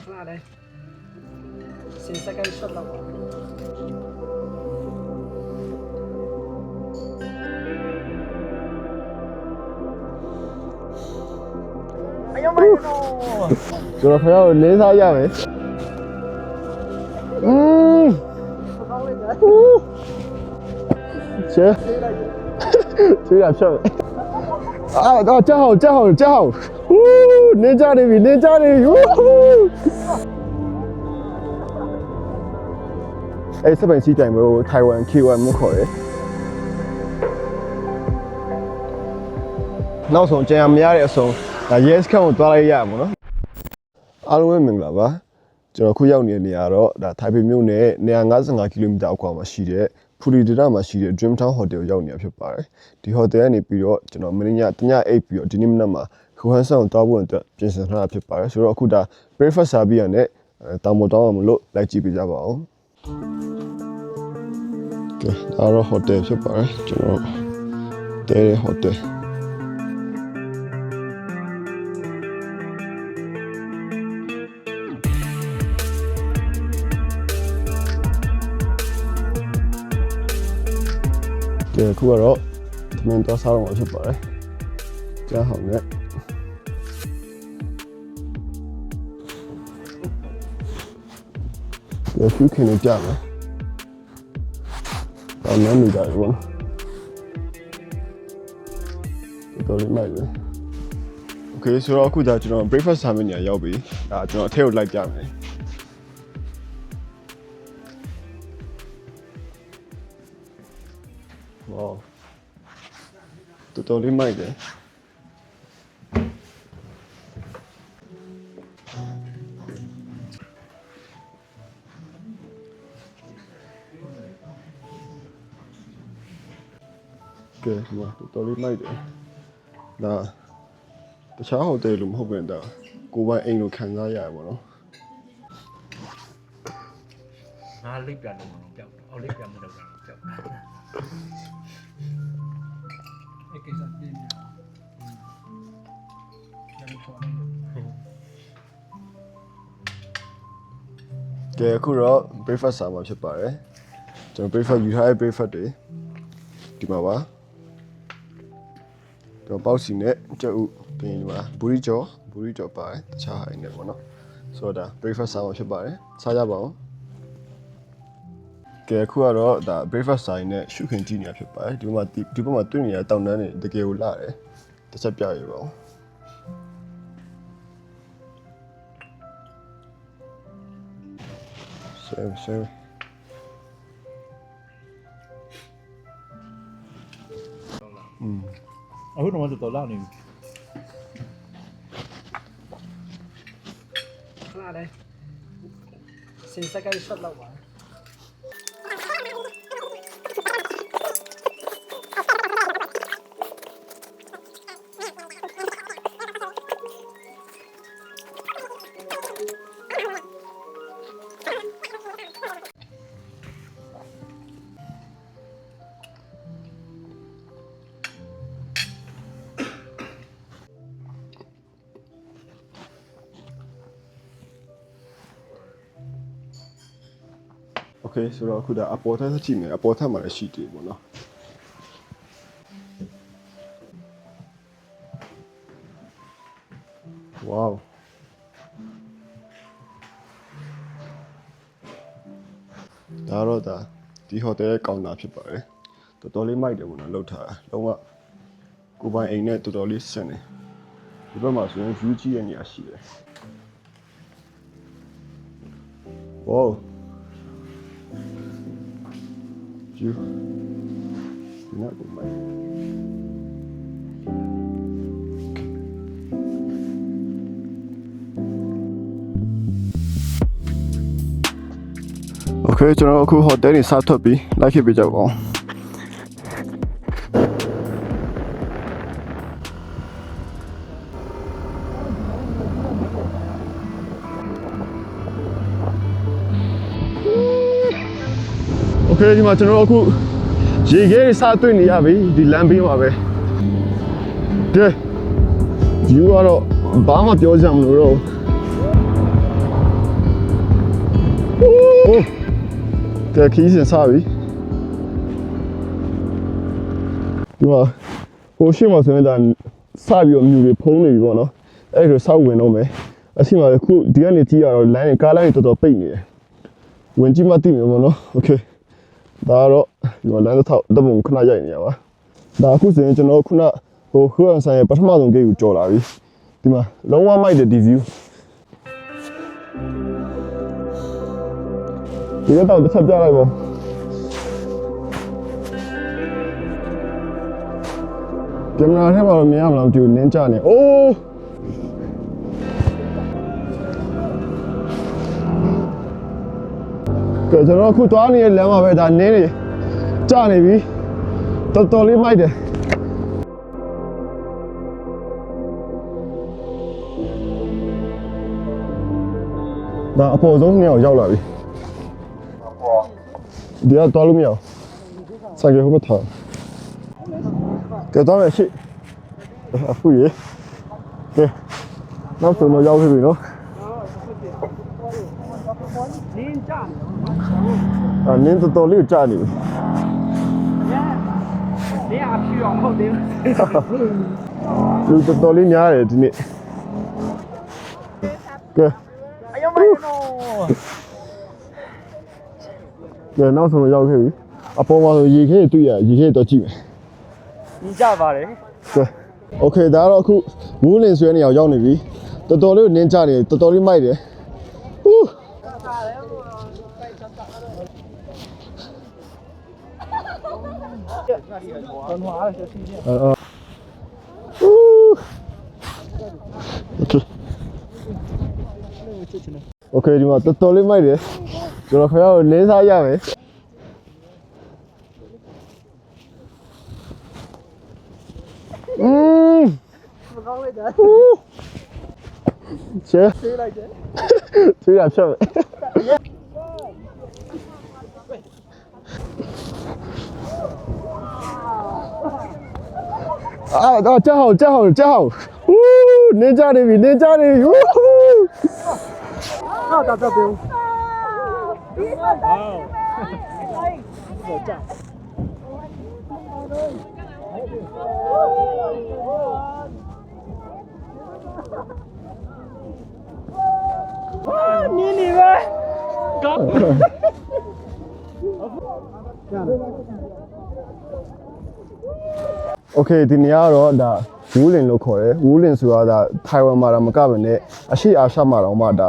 Claro. Se saca el shot la bola. Ayo main no. Kalau saya ni saya ni. Chưa. Chưa làm sao. À, đó chắc hậu. Nên ra đi. Ê, sắp bệnh sĩ chạy vào Thái Quan, K1 muốn khỏi. Nào xong chạy em nhớ xong, là yes không toa lại ya mà nó. Alo em mình là ba. Cho khu giao này đó, là Thái Bìnhမြို့နယ်155 km အကွာမှာရှိတဲ့ဖူရီဒေတာမှာရှိတဲ့ Dreamtown Hotel ရောက်နေတာဖြစ်ပါတယ်။ဒီ hotel ကနေပြီးတော့ကျွန်တော်မင်းညတညအိပ်ပြီးတော့ဒီနေ့မနက်မှာခူဟန်ဆန်ကိုတောက်ဖို့အတွက်ပြင်ဆင်ထားတာဖြစ်ပါတယ်။ဆိုတော့အခုဒါ breakfast စားပြီးရတဲ့တောင်ပေါ်တောင်းအောင်မလို့လိုက်ကြည့်ပေးကြပါအောင်။ Okay ဒါတော့ hotel ဖြစ်ပါတယ်။ကျွန်တော်တဲတဲ့ hotelကဲခုကတော့သမင်းသွားစားတော့မှာဖြစ်ပါတယ်ကြားဟောင်းနဲ့ဒီခုခင်းနေကြမယ်တောင်းနေကြတယ်ဘောတော်လေးမိုက်လေโอเคဆိုတော့အခုဒါကျွန်တော် breakfast စားမယ့်နေရာရောက်ပြီဒါကျွန်တော်အထက်ကိုလိုက်ကြမယ်Wow. Totally my day. Okay, yeah, totally my day. Nah, the child hotel room hoping that go by ain't no can I ya, no. I live there, I'll live there. Che sa tiene. Okay, အခုတော့ breakfast စားမှာဖြစ်ပါတယ်ကျွန်တော် breakfast ယူထားတဲ့ breakfast တွေဒီမှာပါတော့ပေါက်စီနဲ့ကြက်ဥပြီးရင်ဒီမှာဘူရီကျော်ပါတယ်တခြားဟာတွေနဲ့ပေါ့နော်ဆိုတော့ဒါ breakfast စားမှာဖြစ်ပါတယ်စားကြပါဦးကဲအခုကတော့ဒါ breakfast စားရင်နဲ့ရှုခင်ကြည့်နေတာဖြစ်ပါတယ်ဒီဘက်မှာတွေ့နေတဲ့တောင်တန်းတွေတကယ်ကိုလှတယ်တစ်ချက်ပြရပါဦးဆယ်အခုတော့တော်လာနေပြီ Claro. Se saca el shot la bola. Okay ဆိုတော့အခုဒါအပေါ်ထပ်ကြည့်မယ်အပေါ်ထပ်မှာလည်းရှိတယ်ပေါ့နော်ဝေါဒါတော့ဒါဒီ hotel ရဲ့ကောင်တာဖြစ်ပါတယ်တော်တော်လေးမိုက်တယ်ပေါ့နော်လောက်ထားတာလုံးဝကိုပိုင်အိမ်နဲ့တော်တော်လေးဆင်တယ်ဒီဘက်မှာဆိုရင် view ကြည့်ရနေရရှိတယ်ဝေါYou not good man. Okay, ကျွန်တော်အခု hotel နေစထွက်ပြီးလိုက်ခဲ့ပြကြပါဦးOkay ဒီမှာကျွန်တော်အခုရေခဲတွေစားတွေ့နေရပြီဒီလမ်းဘေးမှာပဲကဲ view ကတော့ဘာမှပြောကြမလို့တော့ ကဲခီးစင်စပြီဒီမှာဟိုရှိမှဆိုရင်ဒါစပြီးတော့မြူတွေဖုံးနေပြီပေါ့နော်အဲ့ဒါစောက်ဝင်တော့မယ်အရှိမခုဒီကနေကြည့်ရတော့လမ်းကားလမ်းတော်တော်ပိတ်နေတယ်ဝင်ကြည့်မှသိမယ်ပေါ့နော်โอเคဒါတော့ဒီမှာလမ်းတစ်ထောက်တပုံခဏရိုက်နေရပါဒါအခုဆိုရင်ကျွန်တော်ခုနဟိုခရန်ဆိုင်ရဲ့ပထမဆုံးဂိတ်ကိုကြော်လာပြီဒီမှာလုံးဝမိုက်တဲ့ဒီ view ဒီကတော့တစ်ချက်ပြလိုက်ပေါ့ကင်မရာထဲမှာမြင်ရမလားဒီနင်းကြနေအိုးကဲကျွန်တော်အခုသွားနေတဲ့လမ်းမှာပဲဒါနင်းနေကြနေပြီတော်တော်လေးမိုက်တယ်ဒါအပေါ်ဆုံးနေအောင်ရောက်လာပြီဒီကတော့လို့မရအောင်ဆိုင်ကဟိုဘက်ထားကဲတော့ရရှိအခုရေကဲနောက်ဆုံးတော့ရောက်ပြီနော်နင်းတော်လေးကြာနေပြီ你也需要后头。လူတော်တော်လေးများတယ်ဒီနေ့ကဲ哎呀妈呀喏！ကဲနောက်ဆုံးရောက်ခဲ့ပြီအပေါ်မှာဆိုရေခဲတွေ့ရရေခဲတော့ကြည့်မယ်你家吧嘞？ကဲโอเคဒါတော့အခုဝူးလင်ဆွဲနေအောင်ရောက်နေပြီတော်တော်လေးနင်းကြနေတော်တော်လေးမိုက်တယ်ဟူးโอเคဒီမှာတော်တော်လေးမိုက်တယ်ကျွန်တော်ခင်ဗျားကိုနင်းစားရမယ်切，推两片呗。啊，站好，站好，站好！呜，您家的比您家的，呜呼！那咋这边？你们搞。OK ဒီနေရာတော့ဒါဝူးလင်လို့ခေါ်တယ်ဝူးလင်ဆိုတာဒါထိုင်ဝမ်မှာတော့မကဘဲနဲ့အရှိအာရှမှာတော့မှဒါ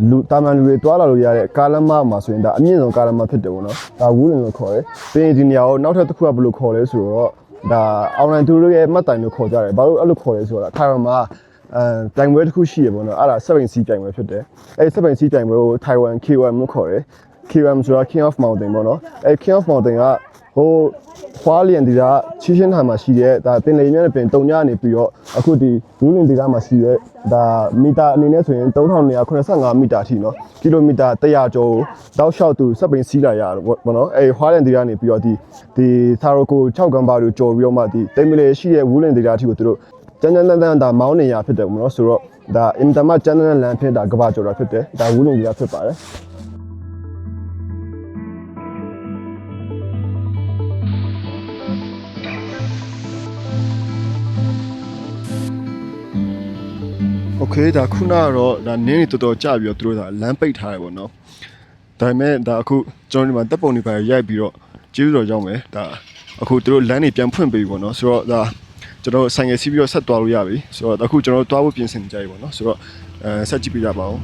လူတာမန်လူတွေတွားလာလို့ရတဲ့ကားလမ်းမမှာဆိုရင်ဒါအမြင့်ဆုံးကားလမ်းမဖြစ်တယ်ပေါ့နော်ဒါဝူးလင်လို့ခေါ်တယ်ပြီးရင်ဒီနေရာကိုနောက်ထပ်တစ်ခုကဘယ်လိုခေါ်လဲဆိုတော့ဒါအောင်လန်သူတို့ရဲ့မှတ်တိုင်လို့ခေါ်ကြတယ်ဘာလို့အဲ့လိုခေါ်လဲဆိုတော့ထိုင်ဝမ်မှာတိုင်ပွဲတစ်ခုရှိရပေါ့နော်အဲ့ဒါစပိန်စီးတိုင်ပွဲဖြစ်တယ်အဲ့စပိန်စီးတိုင်ပွဲကိုထိုင်ဝမ် KOM လို့ခေါ်တယ် KOM ဆိုတာ King of Mountain ပေါ့နော်အဲ့ King of Mountain ကဟိုဖွာလီယန်ဒီကချီရှင်းထာမှာရှိတဲ့ဒါတင်လေမြနဲ့ပင်တုံညနေပြီးတော့အခုဒီဘူးလင်ဒီကမှာရှိတဲ့ဒါမီတာအနေနဲ့ဆိုရင်3985မီတာထိနော်ကီလိုမီတာ100ကျော်တောက်လျှောက်သူစပိန်စီးလာရတော့ပေါ့နော်အဲဖွာလီယန်ဒီကနေပြီးတော့ဒီသာရိုကို6ကန်ပါတို့ကျော်ပြီးတော့မှဒီတိမ်မလေရှိတဲ့ဘူးလင်ဒီကအထိကိုသူတို့ကျန်းကျန်းတန်းဒါမောင်းနေရဖြစ်တယ်ပေါ့နော်ဆိုတော့ဒါအင်တာမကျန်းတန်းလန်ဖြစ်တာကဘာကျော်တာဖြစ်တယ်ဒါဘူးလင်ဒီကဖြစ်ပါတယ်โอเคဒါခုနကတော့ဒါနင်းနေတော်တော်ကြပြီးတော့သူတို့ဒါလမ်းပိတ်ထားတယ်ပေါ့နော်ဒါပေမဲ့ဒါအခုကျွန်တော်ဒီမှာတပ်ပုံတွေပါရိုက်ပြီးတော့ကျေးဇူးတော်ကြောင်းပဲဒါအခုသူတို့လမ်းတွေပြန်ဖွင့်ပေးပြီပေါ့နော်ဆိုတော့ဒါကျွန်တော်ဆိုင်ငယ်စီးပြီးတော့ဆက်သွားလို့ရပြီဆိုတော့အခုကျွန်တော်သွားဖို့ပြင်ဆင်နေကြပြီပေါ့နော်ဆိုတော့ဆက်ကြည့်ပြကြပါဦး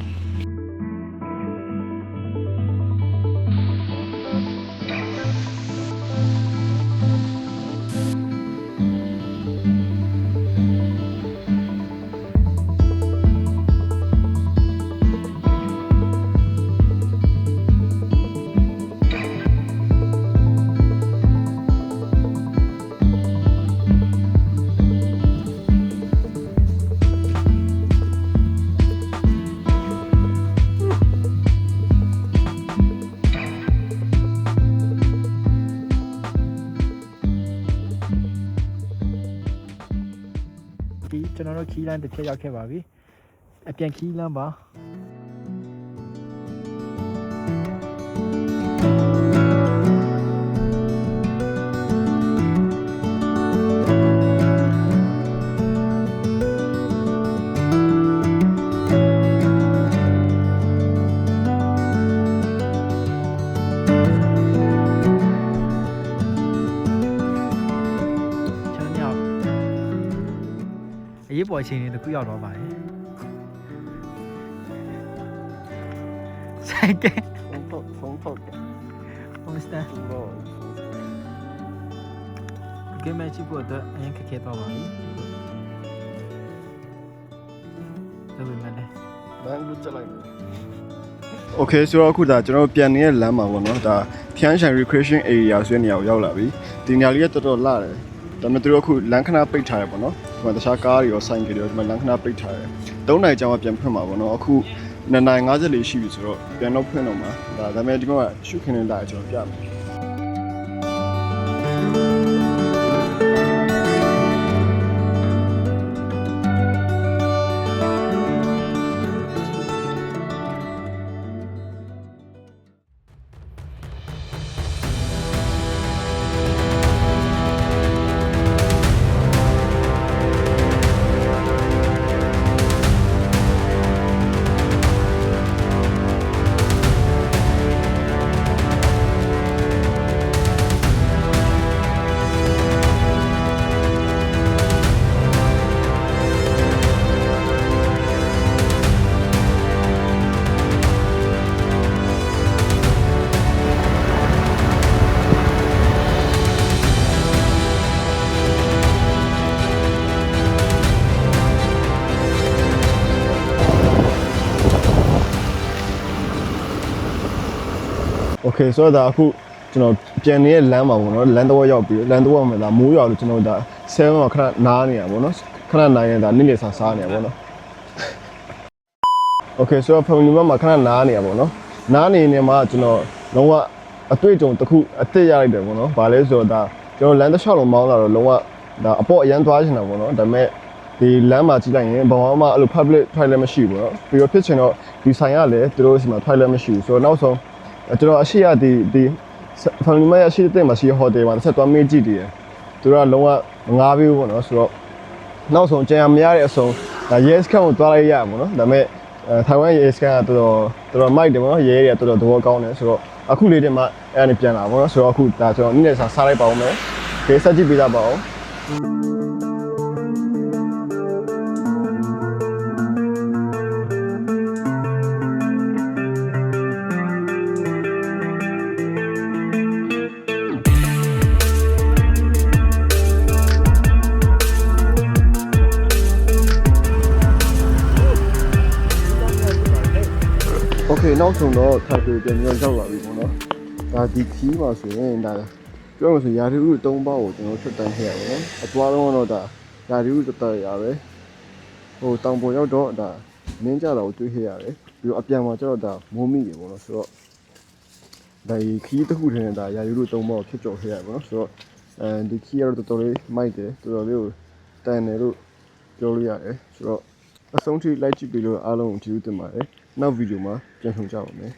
ကျွန်တော်တို့ခီးလန်းတစ်ချက်ရောက်ခဲ့ပါပြီအပြန်ခီးလန်းပါ ရေးပေါ်အခြေအနေတစ်ခုရောက်တော့ပါတယ်ဆိုင်ကဲ ဆုံးထုတ်တယ် ဟိုစတာဂိမ်းမချစ်ဖို့အတွက်အရင်ခက်ခဲတော့ပါပြီဒါပေမဲ့လည်း ဘန်လူချက်လိုက်တယ် Okay ဆိုတော့အခုဒါကျွန်တော်ပြန်နေတဲ့လမ်းမှာပေါ့နော်ဒါဖျန်းဆိုင် recreation area ဆိုတဲ့နေရာကိုရောက်လာပြီဒီနေရာလေးကတော်တော်လှတယ်ဒါပေမဲ့သူတို့အခုလမ်းခဏပိတ်ထားတယ်ပေါ့နော်ဒီမှာတခြားကားတွေရောဆိုင်ကတွေရောဒီမှာလမ်းခဏပိတ်ထားတယ်3နိုင်ကျောင်းကပြန်ဖွင့်မှာပေါ့နော်အခု2နိုင်54ရှိပြီဆိုတော့ပြန်တော့ဖွင့်တော့မှာဒါပေမဲ့ဒီမှာရှုခင်းနေတာကျွန်တော်ပြမယ်โอเคဆိုတော့ဒါအခုကျွန်တော်ပြန်နေတဲ့လမ်းမှာပေါ့နော်လမ်းတော့ရောက်ပြီလမ်းတော့မှာဒါမိုးရွာလို့ကျွန်တော်ဒါ7မှာခဏနားနေတာပေါ့နော်ခဏနားရင်ဒါနေ့နေ့စားနေတာပေါ့နော်โอเคဆိုတော့ဖုန်ဒီမှာခဏနားနေတာပေါ့နော်နားနေမှာကျွန်တော်လုံးဝအတွေ့အကြုံတစ်ခုအစ်စ်ရလိုက်တယ်ပေါ့နော်ဘာလဲဆိုတော့ဒါကျွန်တော်လမ်းတစ်လျှောက်လုံးမောင်းလာတော့လုံးဝဒါအပေါ်အရန်သွားချင်တာပေါ့နော်ဒါပေမဲ့ဒီလမ်းမှာကြည့်လိုက်ရင်ဘာမှအဲ့လို public toilet မရှိဘူးပေါ့နော်ပြီးတော့ဖြစ်ချင်တော့ဒီဆိုင်ကလည်းသူတို့ဒီမှာ toilet မရှိဘူးဆိုတော့နောက်ဆုံးကျွန်တော်အရှိရဒီဖန်လီမရရှိတဲ့မှာရှိဟိုတယ်မှာတစ်ဆက်သွားမေးကြည့်တယ်သူတို့ကလုံးဝငားပြီးပေါ့နော်ဆိုတော့နောက်ဆုံးကြံရမရတဲ့အဆုံးဒါ yes ခန့်ကိုသွားလိုက်ရမှာနော်ဒါပေမဲ့ထိုင်ဝမ် yes ခန့်ကတော်တော်မိုက်တယ်ပေါ့နော်ရဲတွေကတော်တော်သဘောကောင်းတယ်ဆိုတော့အခုလေးတည်းမှအဲ့ဒါပြန်လာပေါ့နော်ဆိုတော့အခုဒါကျွန်တော်နေ့နေ့စားလိုက်ပါဦးမယ်ခေဆက်ကြည့်ပေးကြပါဦးโอเคနောက်ဆုံးတော့ထိုက်တူပြန်ပြီးရောက်လာပြီပေါ့နော်ဒါဒီခီးမှာဆိုရင်ဒါပြောလို့ဆိုရာသီဥတု3ပေါက်ကိုကျွန်တော်ထွက်တန်းခဲ့ရတယ်နော်အသွားလုံးတော့ဒါရာသီဥတုတရပဲဟိုတောင်ပေါ်ရောက်တော့ဒါနင်းကြတာကိုတွေ့ခဲ့ရတယ်ပြီးတော့အပြန်မှာကျတော့ဒါမိုးမိရေပေါ့နော်ဆိုတော့ဒါဒီခီးတစ်ခုတည်းနဲ့ဒါရာသီဥတု3ပေါက်ဖြစ်ကြော်ခဲ့ရပါတော့ဆိုတော့ဒီခီးကတော့တော်တော်လေးမိုက်တယ်တော်တော်လေးကိုတန်တယ်လို့ပြောလို့ရတယ်ဆိုတော့အဆုံးထိလိုက်ကြည့်ပြီးလို့အားလုံးကိုကျေးဇူးတင်ပါတယ်နောက်ဗီဒီယိုမှာပြန်ဆုံကြပါမယ်